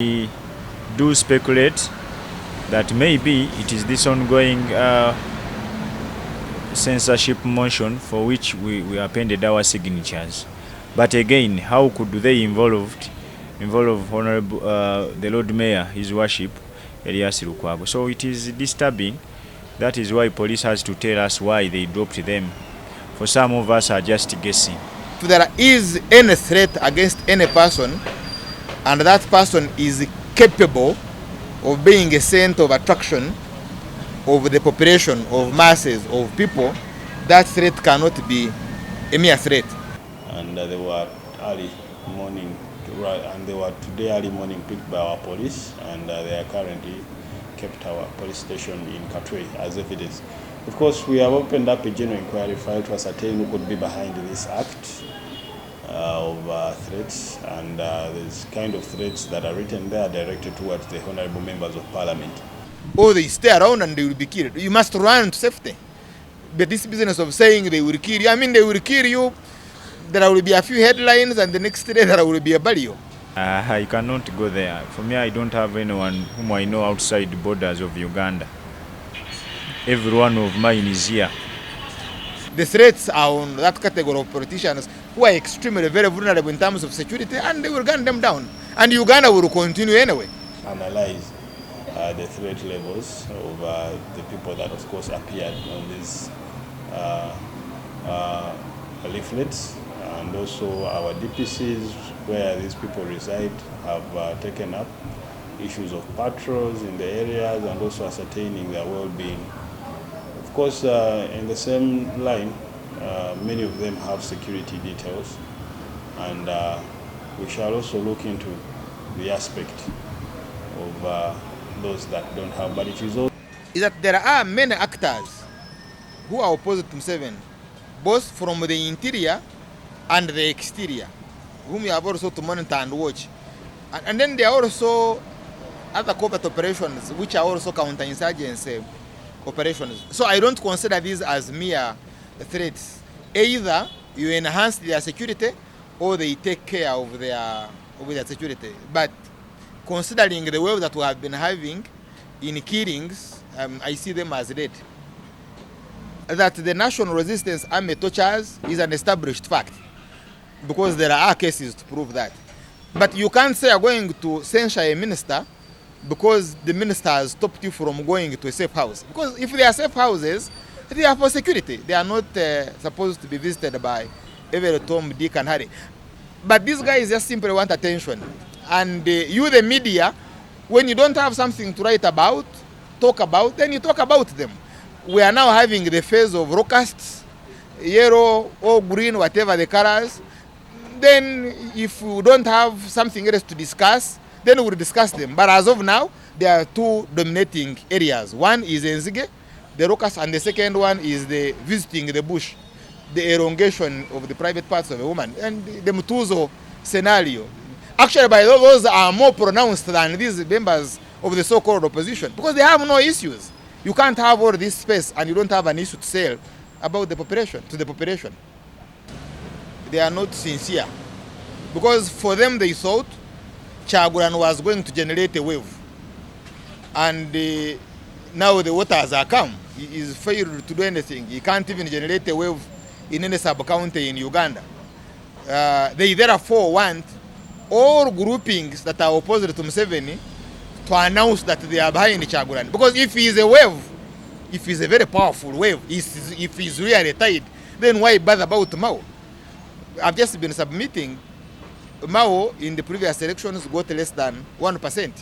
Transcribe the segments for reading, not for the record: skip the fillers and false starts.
We do speculate that maybe it is this ongoing censorship motion for which we appended our signatures. But again, how could they involve Honorable the Lord Mayor, His Worship, Elias Lukwago? So it is disturbing. That is why police has to tell us why they dropped them. For some of us are just guessing. If there is any threat against any person, and that person is capable of being a center of attraction of the population, of masses, of people, that threat cannot be a mere threat. And they were early morning, and they were today early morning picked by our police, and they are currently kept our police station in Katwe as evidence. Of course, we have opened up a general inquiry file to ascertain who could be behind this act of threats, and there's kind of threats that are written there directed towards the honorable members of parliament. Or they stay around and they will be killed. You must run to safety. But this business of saying they will kill you, I mean they will kill you, there will be a few headlines and the next day there will be a burial. I cannot go there. For me, I don't have anyone whom I know outside the borders of Uganda. Every one of mine is here. The threats are on that category of politicians who are extremely very vulnerable in terms of security, and they will gun them down. And Uganda will continue anyway. Analyze the threat levels of the people that, of course, appeared on these leaflets, and also our DPCs where these people reside have taken up issues of patrols in the areas and also ascertaining their well-being. Of course, in the same line, many of them have security details, and we shall also look into the aspect of those that don't have, but it is also is that there are many actors who are opposed to Museven, both from the interior and the exterior, whom you have also to monitor and watch. And then there are also other covert operations which are also counterinsurgency operations. So I don't consider these as mere threats. Either you enhance their security or they take care of their security. But considering the wave that we have been having in killings, I see them as dead. That the National Resistance Army tortures is an established fact, because there are cases to prove that. But you can't say you're going to censure a minister because the minister has stopped you from going to a safe house. Because if they are safe houses, they are for security. They are not supposed to be visited by every Tom, Dick, and Harry. But these guys just simply want attention. And you, the media, when you don't have something to write about, talk about, then you talk about them. We are now having the phase of locusts, yellow or green, whatever the colors. Then if we don't have something else to discuss, then we'll discuss them. But as of now, there are two dominating areas. One is Enzige, the locust, and the second one is the visiting the bush, the elongation of the private parts of a woman, and the Mutuzo scenario. Actually, by those are more pronounced than these members of the so-called opposition, because they have no issues. You can't have all this space and you don't have an issue to sell about the population, to the population. They are not sincere, because for them they thought Chaguran was going to generate a wave, and now the waters are calm. He is failed to do anything. He can't even generate a wave in any sub-county in Uganda. They therefore want all groupings that are opposed to Museven to announce that they are behind Chaguran. Because if he is a wave, if he is a very powerful wave, if he is really tied, then why bother about Mao? I've just been submitting. Mao in the previous elections got less than 1%,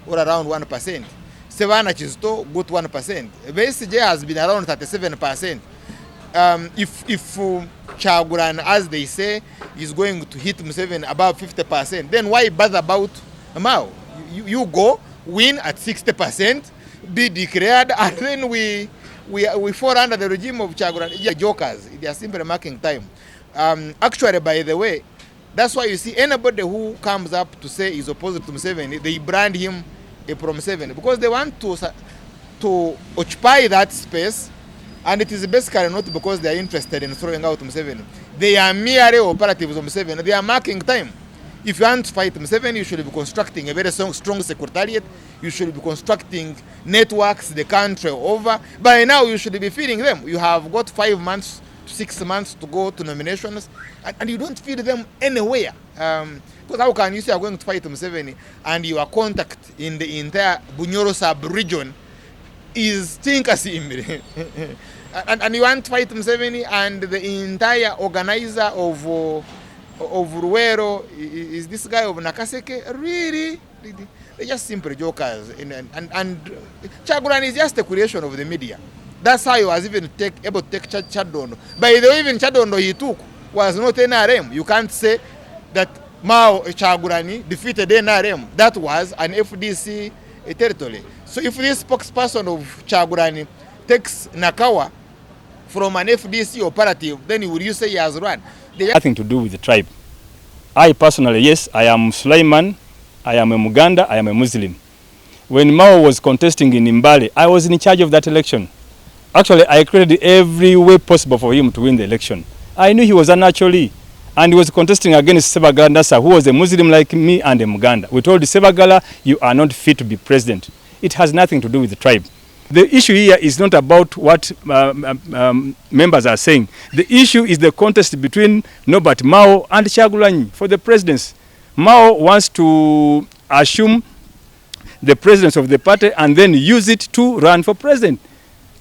or around 1%. Sevana Chisto got 1%. BSJ has been around 37%. If Chaguran, as they say, is going to hit Museven above 50%, then why bother about Mao? You go, win at 60%, be declared, and then we fall under the regime of Chaguran. Yeah, jokers, they are simply marking time. Actually, by the way, that's why you see anybody who comes up to say is opposed to Museven, they brand him a pro-Museven, because they want to occupy that space, and it is basically not because they are interested in throwing out Museven. They are merely operatives of Museven. They are marking time. If you want to fight Museven, you should be constructing a very strong secretariat. You should be constructing networks the country over. By now, you should be feeding them. You have got 5 months, 6 months to go to nominations, and you don't feed them anywhere. Because how can you say you're going to fight Museven and your contact in the entire Bunyoro sub-region is Tinkasimbi? and you want to fight Museven and the entire organizer of Ruwero is this guy of Nakaseke. Really? They're just simple jokers. And Kyagulanyi is just a creation of the media. That's how he was even able to take Kyadondo. By the way, even Kyadondo he took was not NRM. You can't say that Mao Kyagulanyi defeated NRM. That was an FDC territory. So if this spokesperson of Kyagulanyi takes Nakawa from an FDC operative, then would you say he has run? Nothing to do with the tribe. I personally, yes, I am Sulaiman, I am a Muganda, I am a Muslim. When Mao was contesting in Mbale, I was in charge of that election. Actually, I created every way possible for him to win the election. I knew he was unnaturally, and he was contesting against Sebagala Ndassa, who was a Muslim like me and a Muganda. We told Sebagala, you are not fit to be president. It has nothing to do with the tribe. The issue here is not about what members are saying. The issue is the contest between Norbert Mao and Kyagulanyi for the presidency. Mao wants to assume the presidency of the party and then use it to run for president.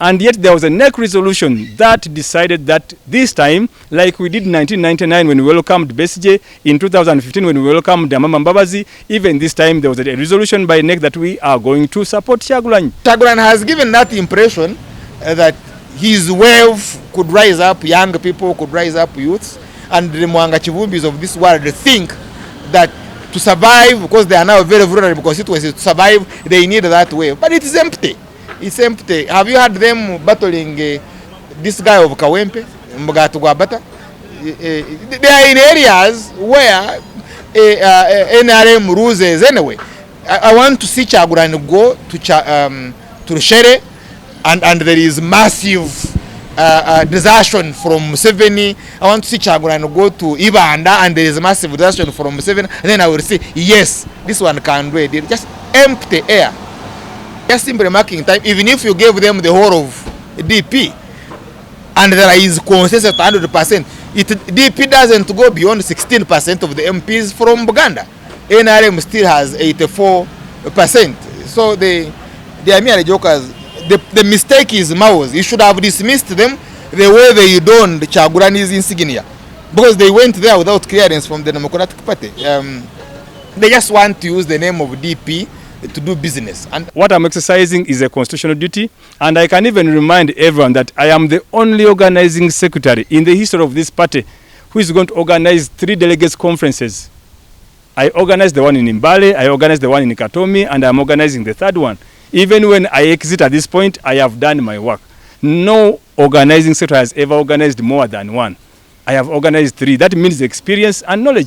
And yet there was a NEC resolution that decided that this time, like we did in 1999 when we welcomed Besigye, in 2015 when we welcomed Amama Mbabazi, even this time there was a resolution by NEC that we are going to support Kyagulanyi. Kyagulanyi has given that impression that his wave could rise up, young people could rise up, youths, and the Mwanga Chivumbis of this world think that to survive, because they are now very vulnerable constituencies, to survive, they need that wave. But it is empty. It's empty. Have you heard them battling this guy of Kawempe, Mbugatu Gwabata? They are in areas where NRM loses anyway. I want to see Kyagulanyi go to Shere, and there is massive desertion from Museven. I want to see Kyagulanyi go to Ibanda, and there is massive desertion from Museven. And then I will say, yes, this one can do it. Just empty air. Just simply marking time, even if you gave them the whole of DP and there is consensus at 100%, DP doesn't go beyond 16% of the MPs from Uganda. NRM still has 84%. So they are merely jokers. The mistake is Mao's. You should have dismissed them the way they donned Kyagulanyi's insignia, because they went there without clearance from the Democratic Party. They just want to use the name of DP to do business. And what I'm exercising is a constitutional duty, and I can even remind everyone that I am the only organizing secretary in the history of this party who is going to organize 3 delegates conferences. I organized the one in Mbale, I organized the one in Katomi, and I'm organizing the 3rd one. Even when I exit at this point, I have done my work. No organizing secretary has ever organized more than one. I have organized 3. That means experience and knowledge.